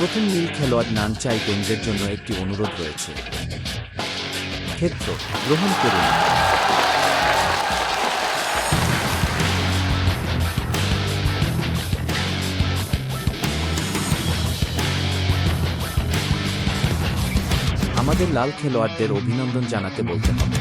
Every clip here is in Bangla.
প্রথম নীল খেলোয়াড় নানচাই বেংদের জন্য একটি অনুরোধ রয়েছে। ক্ষেত্র গ্রহণ করুন। আমাদের লাল খেলোয়াড়দের অভিনন্দন জানাতে বলতে হবে।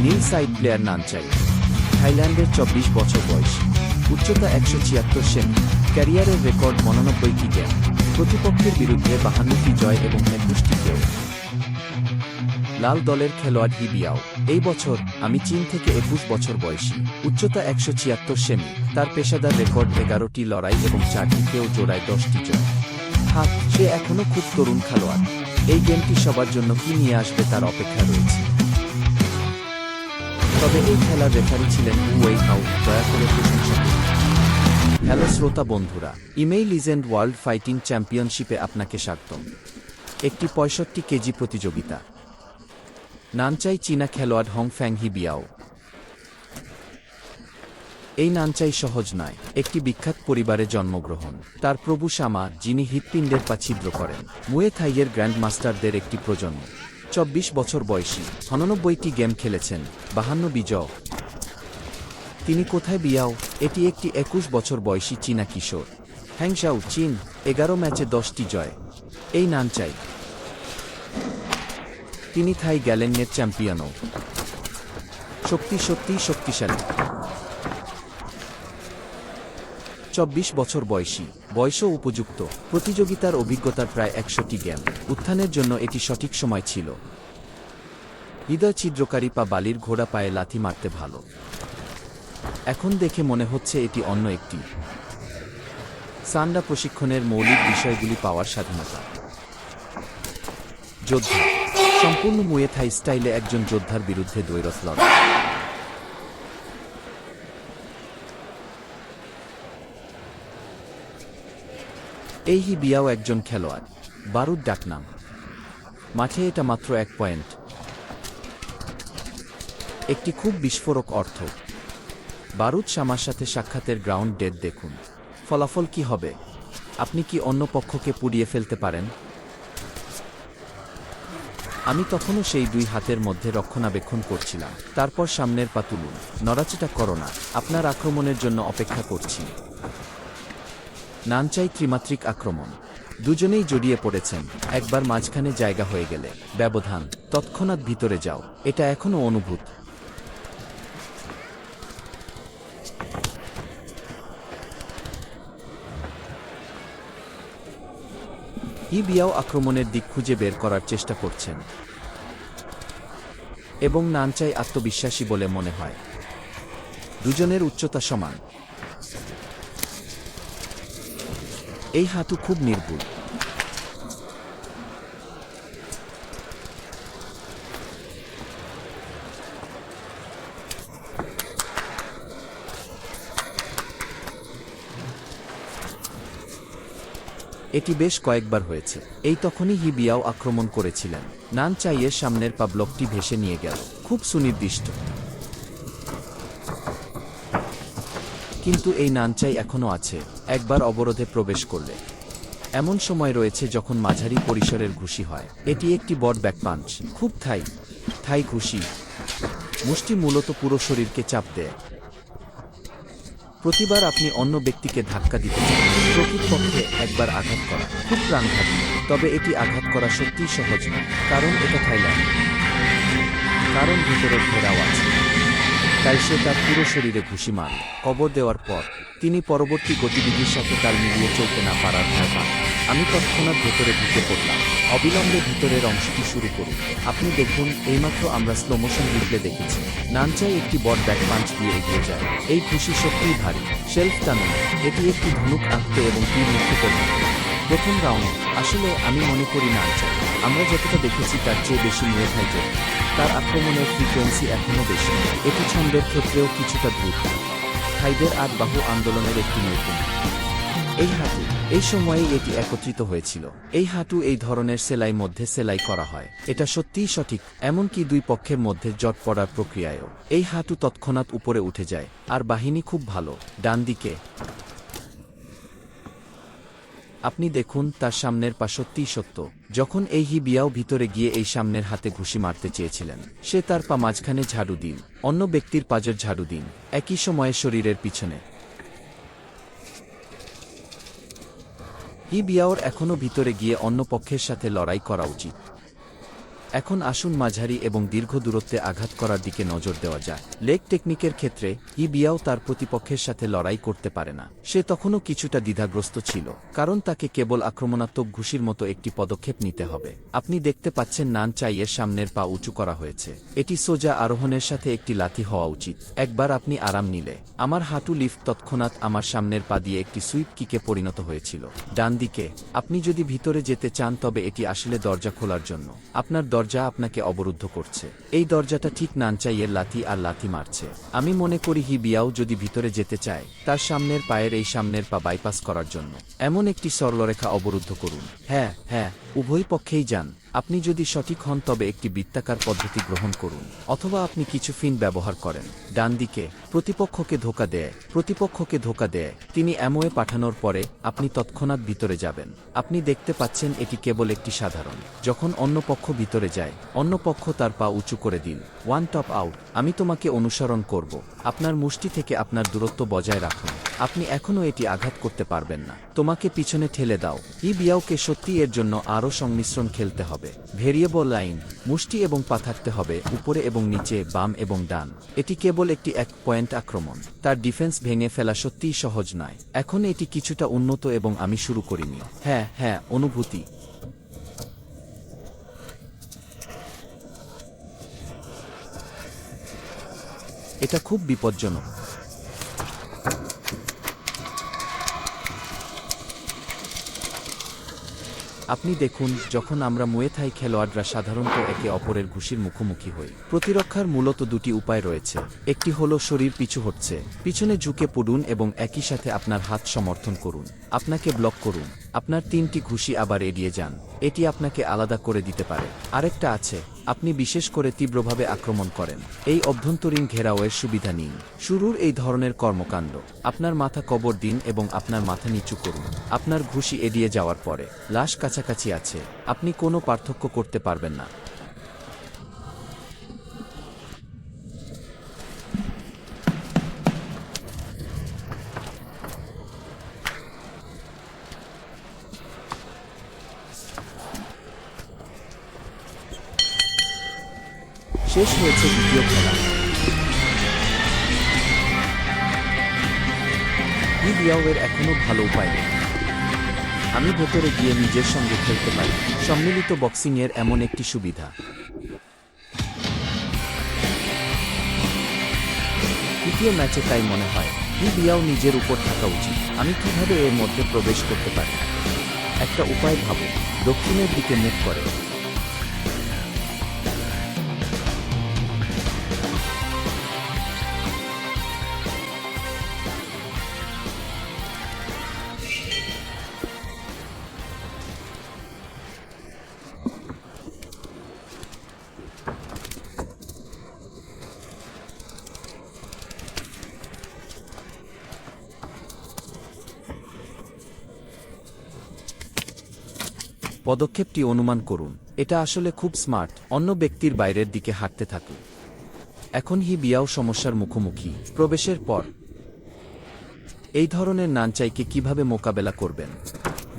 নীল সাইড প্লেয়ার নানচাই থাইল্যান্ডের 24 বছর বয়স, উচ্চতা 176 সেমি, ক্যারিয়ারের রেকর্ড 99টি গেম, প্রতিপক্ষের বিরুদ্ধে 52টি জয় এবং 21টি কেও। লাল দলের খেলোয়াড় হি বিয়াও এই বছর আমি চীন থেকে 21 বছর বয়সী, উচ্চতা 176 সেমি, তার পেশাদার রেকর্ড 11টি লড়াই এবং 4টি কেও জোড়ায় 10টি জয়। সে এখনও খুব তরুণ খেলোয়াড়। এই গেমটি সবার জন্য কি নিয়ে আসবে তার অপেক্ষা রয়েছে। তবে এই খেলার রেফারি ছিলেন হু ওয়েই হাও, দয়া করে প্রশংসা করুন। হ্যালো শ্রোতা বন্ধুরা, ইমেইল লিজেন্ড ওয়ার্ল্ড ফাইটিং চ্যাম্পিয়নশিপে আপনাকে স্বাগতম। একটি 65 কেজি প্রতিযোগিতা। নানচাই চীনা খেলোয়াড় হং ফ্যাং হি বিয়াও। এই নানচাই সহজ নয়। একটি বিখ্যাত পরিবারে জন্মগ্রহণ। তার প্রভু শামা, যিনি হৃৎপিণ্ডের পা ছিদ্র করেন, মুয়ে থাইয়ের গ্র্যান্ড মাস্টারদের একটি প্রজন্ম। 24 বছর বয়সী, 99টি গেম খেলেছেন, 52 বিজয়। তিনি কোথায় বিয়াও? এটি একটি 21 বছর বয়সী চীনা কিশোর। হ্যাংশাও, চীন, 11 ম্যাচে 10টি জয়। এই নানচাই, তিনি থাই গ্যালেনের চ্যাম্পিয়নও। সত্যিই শক্তিশালী। 24 বছর বয়সী, বয়সও উপযুক্ত, প্রতিযোগিতার অভিজ্ঞতার প্রায় 100টি গেম। উত্থানের জন্য এটি সঠিক সময় ছিল। হৃদয় ছিদ্রকারী পা, বালির ঘোড়া পায়ে লাথি মারতে ভালো। এখন দেখে মনে হচ্ছে এটি অন্য একটি সান্ডা প্রশিক্ষণের মৌলিক বিষয়গুলি পাওয়ার স্বাধীনতা। যোদ্ধা, সম্পূর্ণ মুয়ে থাই স্টাইলে একজন যোদ্ধার বিরুদ্ধে দ্বৈরথ লড়াই। এই হি বিয়াও একজন খেলোয়াড়। বারুদ ডাকনাম। মাঠে এটা মাত্র 1 পয়েন্ট। একটি খুব বিস্ফোরক অর্থ। বারুদ শামার সাথে সাক্ষাতের গ্রাউন্ড ডেট দেখুন। ফলাফল কি হবে? আপনি কি অন্য পক্ষকে পুড়িয়ে ফেলতে পারেন? আমি তখনও সেই 2 হাতের মধ্যে রক্ষণাবেক্ষণ করছিলাম। তারপর সামনের পা তুলুন। নড়াচড়া করো না, আপনার আক্রমণের জন্য অপেক্ষা করছি। নানচাই ত্রিমাত্রিক আক্রমণ। দুজনেই জড়িয়ে পড়েছেন। একবার মাঝখানে জায়গা হয়ে গেলে ব্যবধান, তৎক্ষণাৎ ভিতরে যাও। এটা এখনও অনুভূত। হি বিয়াও আক্রমণের দিক খুঁজে বের করার চেষ্টা করছেন এবং নানচাই আত্মবিশ্বাসী বলে মনে হয়। দুজনের উচ্চতা সমান। এই হাঁটু খুব নির্ভুল। এটি বেশ কয়েকবার হয়েছে। এই তখনই হি বিয়াও আক্রমণ করেছিলেন। নানচাইয়ের সামনের পা ব্লকটি ভেসে নিয়ে গেল। খুব সুনির্দিষ্ট। কিন্তু এই নানচাই এখনও আছে। একবার অবরোধে প্রবেশ করলে এমন সময় রয়েছে যখন মাঝারি পরিসরের ঘুষি হয়। এটি একটি বড় ব্যাক পাঞ্চ। খুব থাই ঘুষি। মুষ্টি মূলত পুরো শরীরকে চাপ দেয়। প্রতিবার আপনি অন্য ব্যক্তিকে ধাক্কা দিতে চান। প্রকৃতপক্ষে একবার আঘাত করা খুব প্রাণঘাতী। তবে এটি আঘাত করা সত্যিই সহজ নয়, কারণ এটা থাইল্যান্ড। কারণ ভিতরে ঘেরাও আছে। তাই সে তার পুরো শরীরে ঘুষি মারল। কবর দেওয়ার পর তিনি পরবর্তী গতিবিধির সাথে তাল মিলিয়ে চলতে না পারার ভয় পান। আমি তৎক্ষণাৎ ভেতরে ঢুকে পড়লাম। অবিলম্বে ভিতরের অংশটি শুরু করুন। আপনি দেখুন, এইমাত্র আমরা স্লো মোশন রিপ্লে দেখেছি। নানচাই একটি বড় ব্যাক পাঞ্চ দিয়ে এগিয়ে যায়। এই ঘুষি সত্যিই ভারী। শেলফ টানুন। এটি একটি ধনুক আঁকতে এবং তীর মুক্ত করতে। প্রথম রাউন্ড। আসলে আমি মনে করি নানচাই আমরা যতটা দেখেছি তার চেয়ে বেশি মুয়ে থাই যোদ্ধা। তার আক্রমণের ফ্রিকোয়েন্সি এখনও বেশি। এটি ছন্দের ক্ষেত্রেও কিছুটা দ্রুত। থাইদের 8 বাহু আন্দোলনের একটি নৈপুণ্য। এই হাঁটু, এই সময়েই এটি একত্রিত হয়েছিল। এই হাঁটু এই ধরনের সেলাই মধ্যে সেলাই করা হয়। এটা সত্যিই সঠিক, এমনকি দুই পক্ষের মধ্যে জট পড়ার প্রক্রিয়ায়ও। এই হাঁটু তৎক্ষণাৎ উপরে উঠে যায়, আর বাহিনী খুব ভালো। ডান দিকে আপনি দেখুন, তার সামনের পা সত্যিই সত্য। যখন এই হিবিয়াও ভিতরে গিয়ে এই সামনের হাতে ঘুষি মারতে চেয়েছিলেন, সে তার পা মাঝখানে ঝাড়ু দিন, অন্য ব্যক্তির পাজর ঝাড়ু দিন, একই সময়ে শরীরের পিছনে। হিবিয়াওর এখনও ভিতরে গিয়ে অন্য পক্ষের সাথে লড়াই করা উচিত। এখন আসুন মাঝারি এবং দীর্ঘ দূরত্বে আঘাত করার দিকে নজর দেওয়া যায়। লেগ টেকনিকের ক্ষেত্রে হিবিয়াও তার প্রতিপক্ষের সাথে লড়াই করতে পারে না। সে তখনও কিছুটা দ্বিধাগ্রস্ত ছিল, কারণ তাকে কেবল আক্রমণাত্মক ঘুষির মতো একটি পদক্ষেপ নিতে হবে। আপনি দেখতে পাচ্ছেন নান চাইয়ের সামনের পা উঁচু করা হয়েছে। এটি সোজা আরোহণের সাথে একটি লাথি হওয়া উচিত। একবার আপনি আরাম নিলে, আমার হাঁটু লিফট তৎক্ষণাৎ আমার সামনের পা দিয়ে একটি সুইপ কিকে পরিণত হয়েছিল। ডান দিকে আপনি যদি ভিতরে যেতে চান, তবে এটি আসলে দরজা খোলার জন্য। আপনার দরজা আপনাকে অবরুদ্ধ করছে। এই দরজাটা ঠিক নানচাইয়ের লাথি আর লাথি মারছে। আমি মনে করি হিবিয়াও যদি ভিতরে যেতে চায়, তার সামনের পায়ের এই সামনের পা বাইপাস করার জন্য এমন একটি সরলরেখা অবরুদ্ধ করুন। হ্যাঁ হ্যাঁ, উভয় পক্ষেই যান। আপনি যদি সঠিক হন, তবে একটি বৃত্তাকার পদ্ধতি গ্রহণ করুন, অথবা আপনি কিছু ফিন ব্যবহার করেন। ডান দিকে প্রতিপক্ষকে ধোঁকা দেয়। তিনি এমওয়ে পাঠানোর পরে আপনি তৎক্ষণাৎ ভিতরে যাবেন। আপনি দেখতে পাচ্ছেন এটি কেবল একটি সাধারণ। যখন অন্য পক্ষ ভিতরে যায়, অন্য পক্ষ তার পা উঁচু করে দিন। One top out. আমি তোমাকে অনুসরণ করব। আপনার মুষ্টি থেকে আপনার দূরত্ব বজায় রাখুন। আপনি এখনও এটি আঘাত করতে পারবেন না। তোমাকে পিছনে ঠেলে দাও। হিবিয়াওকে সত্যি এর জন্য আরও সংমিশ্রণ খেলতে হবে। ভেরিয়েবল লাইন, মুষ্টি এবং পা থাকতে হবে উপরে এবং নিচে, বাম এবং ডান। এটি কেবল একটি এক পয়েন্ট আক্রমণ। তার ডিফেন্স ভেঙে ফেলা সত্যিই সহজ নয়। এখন এটি কিছুটা উন্নত এবং আমি শুরু করিনি। হ্যাঁ হ্যাঁ, অনুভূতি। এটা খুব বিপজ্জনক। আপনি দেখুন, যখন আমরা মুয়ে থাই খেলোয়াড়রা সাধারণত একে অপরের ঘুষির মুখোমুখি হই, প্রতিরক্ষার মূলত দুটি উপায় রয়েছে। একটি হলো শরীর পিছু হচ্ছে, পিছনে ঝুঁকে পড়ুন এবং একই সাথে আপনার হাত সমর্থন করুন। আপনাকে ব্লক করুন, আপনার তিনটি ঘুষি আবার এড়িয়ে যান। এটি আপনাকে আলাদা করে দিতে পারে। আরেকটা আছে, আপনি বিশেষ করে তীব্রভাবে আক্রমণ করেন। এই অভ্যন্তরীণ ঘেরাওয়ের সুবিধা নিন। শুরুর এই ধরনের কর্মকাণ্ড, আপনার মাথা কবর দিন এবং আপনার মাথা নিচু করুন। আপনার ঘুষি এড়িয়ে যাওয়ার পরে লাশ কাছাকাছি আছে, আপনি কোনো পার্থক্য করতে পারবেন না। শেষ হয়েছে দ্বিতীয় খেলা। হিবিয়াওয়ের এখনও ভালো উপায় নেই। আমি ভেতরে গিয়ে নিজের সঙ্গে খেলতে পারি। সম্মিলিত বক্সিংয়ের এমন একটি সুবিধা। তৃতীয় ম্যাচে তাই মনে হয় হিবিয়াও নিজের উপর থাকা উচিত। আমি কিভাবে এর মধ্যে প্রবেশ করতে পারি? একটা উপায় ভাবুন। দক্ষিণের দিকে মুখ করে। পদক্ষেপটি অনুমান করুন। এটা আসলে খুব স্মার্ট। অন্য ব্যক্তির বাইরের দিকে হাঁটতে থাকুন। এখন হিবিয়াও সমস্যার মুখোমুখি। প্রবেশের পর এই ধরনের নানচাইকে কিভাবে মোকাবেলা করবেন?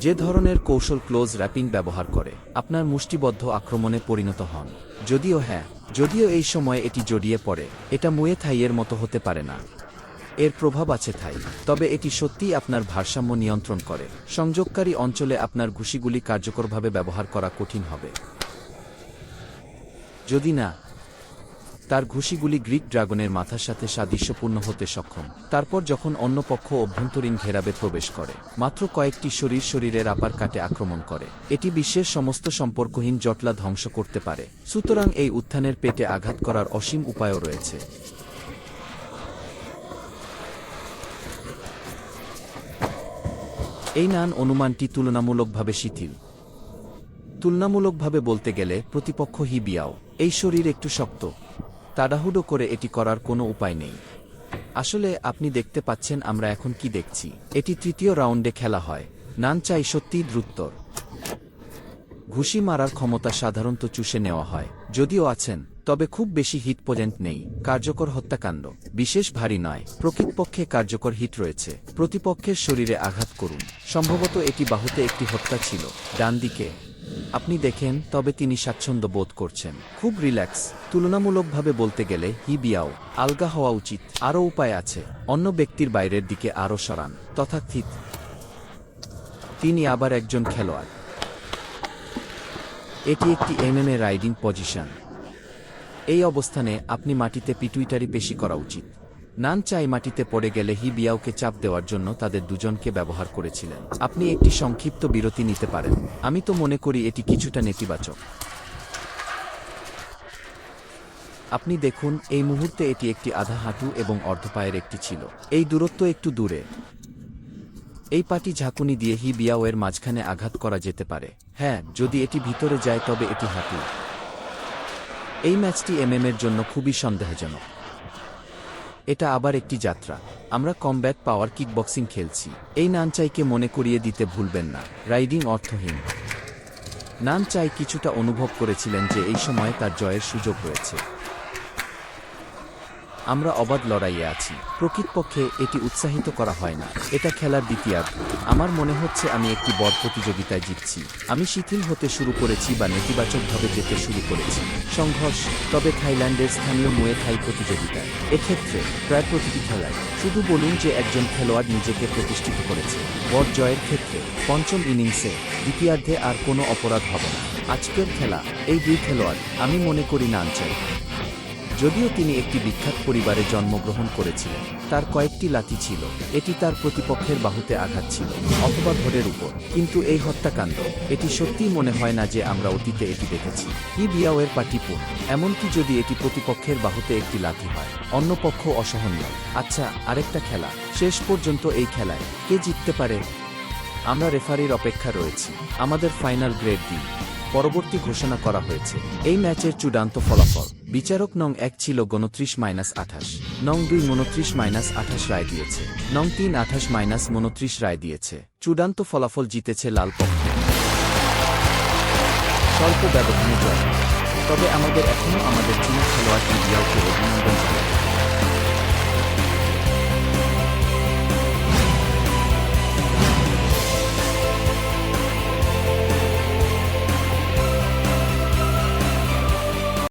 যে ধরনের কৌশল ক্লোজ র্যাপিং ব্যবহার করে আপনার মুষ্টিবদ্ধ আক্রমণে পরিণত হন। যদিও এই সময়ে এটি জড়িয়ে পড়ে, এটা মুয়ে থাইয়ের মতো হতে পারে না। এর প্রভাব আছে থাই, তবে এটি সত্যিই আপনার ভারসাম্য নিয়ন্ত্রণ করে। সংযোগকারী অঞ্চলে আপনার ঘুষিগুলি কার্যকরভাবে ব্যবহার করা কঠিন হবে। যদি না, তার ঘুষিগুলি গ্রিক ড্রাগনের মাথার সাথে সাদৃশ্যপূর্ণ হতে সক্ষম। তারপর যখন অন্য পক্ষ অভ্যন্তরীণ ঘেরাবে প্রবেশ করে, মাত্র কয়েকটি শরীরের আপার কাটে আক্রমণ করে, এটি বিশ্বের সমস্ত সম্পর্কহীন জটলা ধ্বংস করতে পারে। সুতরাং এই উত্থানের পেটে আঘাত করার অসীম উপায়ও রয়েছে। এই নান অনুমানটি তুলনামূলকভাবে শিথিল। তুলনামূলকভাবে বলতে গেলে প্রতিপক্ষ হি বিয়াও এই শরীর একটু শক্ত, তাড়াহুড়ো করে এটি করার কোনো উপায় নেই। আসলে আপনি দেখতে পাচ্ছেন আমরা এখন কি দেখছি, এটি তৃতীয় রাউন্ডে খেলা হয়। নান চাই সত্যিই দ্রুততর। ঘুষি মারার ক্ষমতা সাধারণত চুষে নেওয়া হয়, যদিও আছেন, তবে খুব বেশি হিট পর্যন্ত নেই। কার্যকর হত্যাকাণ্ড বিশেষ ভারী নয়, প্রকৃতপক্ষে কার্যকর হিট রয়েছে। প্রতিপক্ষের শরীরে আঘাত করুন। সম্ভবত এটি বাহুতে একটি হত্যা ছিল। ডান দিকে আপনি দেখেন, তবে তিনি স্বাচ্ছন্দ্য বোধ করছেন, খুব রিল্যাক্স। তুলনামূলকভাবে বলতে গেলে হি বিয়াও আলগা হওয়া উচিত। আরও উপায় আছে, অন্য ব্যক্তির বাইরের দিকে আরও সরান। তথাকথিত তিনি আবার একজন খেলোয়াড়। এটি একটি এমএমএ রাইডিং পজিশন। এই অবস্থানে আপনি মাটিতে পিটুইটারি পেশি করা উচিত। নান চাই মাটিতে পড়ে গেলে হি বিয়াওকে চাপ দেওয়ার জন্য তাদের দুজনকে ব্যবহার করেছিলেন। আপনি একটি সংক্ষিপ্ত বিরতি নিতে পারেন। আমি তো মনে করি এটি কিছুটা নেতিবাচক। আপনি দেখুন, এই মুহূর্তে এটি একটি আধা হাঁটু এবং অর্ধপায়ের একটি ছিল। এই দূরত্ব একটু দূরে। এই পাটি ঝাঁকুনি দিয়ে হি বিয়াওয়ের মাঝখানে আঘাত করা যেতে পারে। হ্যাঁ, যদি এটি ভিতরে যায় তবে এটি হাঁটু। এই ম্যাচটি এমএমের জন্য খুবই সন্দেহজনক। এটা আবার একটি যাত্রা। আমরা কমব্যাট পাওয়ার কিকবক্সিং খেলছি। এই নানচাইকে মনে করিয়ে দিতে ভুলবেন না, রাইডিং অর্থহীন। নানচাই কিছুটা অনুভব করেছিলেন যে এই সময়ে তার জয়ের সুযোগ রয়েছে। আমরা অবাধ লড়াইয়ে আছি। প্রকৃতপক্ষে এটি উৎসাহিত করা হয় না। এটা খেলার দ্বিতীয়ার্ধ। আমার মনে হচ্ছে আমি একটি বড় প্রতিযোগিতায় জিতছি। আমি শিথিল হতে শুরু করেছি বা নেতিবাচকভাবে যেতে শুরু করেছি। সংঘর্ষ, তবে থাইল্যান্ডের স্থানীয় মুয়ে থাই প্রতিযোগিতায়। এক্ষেত্রে প্রায় প্রতিটি খেলায় শুধু বলুন যে একজন খেলোয়াড় নিজেকে প্রতিষ্ঠিত করেছে। বড় জয়ের ক্ষেত্রে পঞ্চম ইনিংসে দ্বিতীয়ার্ধে আর কোনো অপরাধ হবে না। আজকের খেলা, এই দুই খেলোয়াড়, আমি মনে করি নানচাই। যদিও তিনি একটি বিখ্যাত পরিবারে জন্মগ্রহণ করেছিলেন, তার কয়েকটি লাথি ছিল। এটি তার প্রতিপক্ষের বাহুতে আঘাত ছিল, অথবা ধরের উপর। কিন্তু এই হত্যাকাণ্ড, এটি সত্যিই মনে হয় না যে আমরা অতীতে এটি দেখেছি। হি বিয়াওয়ের পাটিপুর, এমনকি যদি এটি প্রতিপক্ষের বাহুতে একটি লাথি হয়, অন্য পক্ষ অসহনীয়। আচ্ছা, আরেকটা খেলা। শেষ পর্যন্ত এই খেলায় কে জিততে পারে? আমরা রেফারির অপেক্ষা রয়েছি। আমাদের ফাইনাল গ্রেড দিন। পরবর্তী ঘোষণা করা হয়েছে। এই ম্যাচের চূড়ান্ত ফলাফল। বিচারক নং 1 ছিল 29-28, নং 2 29-28 রায় দিয়েছে, নং 3 28-29 রায় দিয়েছে। চূড়ান্ত ফলাফল জিতেছে লাল পক্ষ। স্বল্প ব্যবধানে জয়। তবে আমাদের এখনও আমাদের চীনা খেলোয়াড় হি বিয়াওকে অভিনন্দন জানাই।